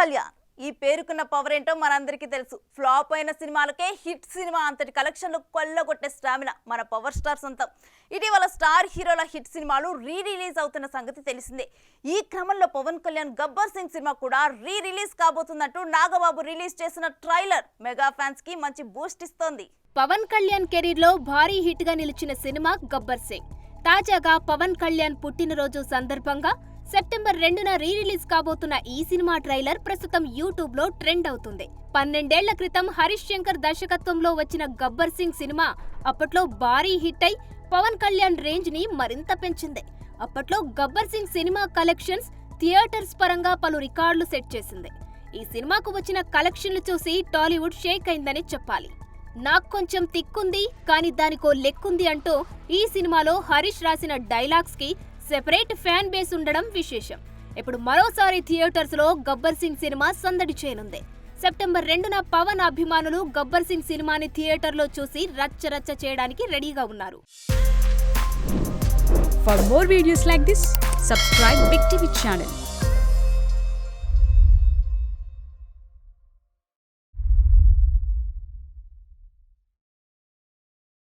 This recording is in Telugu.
కళ్యాణ్ ఈ పేరుకున్న పవర్ ఏంటో మనందరికీ తెలుసు. ఫ్లాప్ అయిన సినిమాలకే హిట్ సినిమా అంతటి కలెక్షన్లు కొల్లగొట్టే స్టామినా మన పవర్ స్టార్ సొంతం. ఇటీవల స్టార్ హీరోల హిట్ సినిమాలు రిలీజ్ అవుతున్న సంగతి తెలిసిందే. ఈ క్రమంలో పవన్ కళ్యాణ్ గబ్బర్ సింగ్ సినిమా కూడా రిలీజ్ కాబోతున్నట్టు నాగబాబు రిలీజ్ చేసిన ట్రైలర్ మెగా ఫ్యాన్స్ కి మంచి బూస్ట్ ఇస్తోంది. పవన్ కళ్యాణ్ కెరీర్ లో భారీ హిట్ గా నిలిచిన సినిమా గబ్బర్ సింగ్. తాజాగా పవన్ కళ్యాణ్ పుట్టినరోజు సందర్భంగా సెప్టెంబర్ 2న రిలీజ్ కాబోతున్న ఈ సినిమా ట్రైలర్ ప్రస్తుతం యూట్యూబ్ లో ట్రెండ్ అవుతుంది. 12 ఏళ్ల క్రితం హరీష్ శంకర్ దర్శకత్వంలో వచ్చిన గబ్బర్ సింగ్ సినిమా అప్పట్లో భారీ హిట్ అయి పవన్ కళ్యాణ్ రేంజ్ ని మరింత పెంచింది. అప్పట్లో Gabbar Singh cinema collections theatres పరంగా పలు రికార్డులు సెట్ చేసింది. ఈ సినిమాకు వచ్చిన కలెక్షన్లు చూసి టాలీవుడ్ షేక్ అయిందని చెప్పాలి. నాకు కొంచెం తిక్కుంది కానీ దానికో లెక్కుంది అంటూ ఈ సినిమాలో హరీష్ రాసిన డైలాగ్స్ కి సెపరేట్ ఫ్యాన్ బేస్ ఉండడం విశేషం. ఇప్పుడు మరోసారి థియేటర్స్ లో గబ్బర్ సింగ్ సినిమా సందడి చేయనుంది. సెప్టెంబర్ 2న పవన్ అభిమానులు గబ్బర్ సింగ్ సినిమాని థియేటర్లో చూసి రచ్చరచ్చ చేయడానికి రెడీగా ఉన్నారు. For more videos like this, subscribe Big TV channel.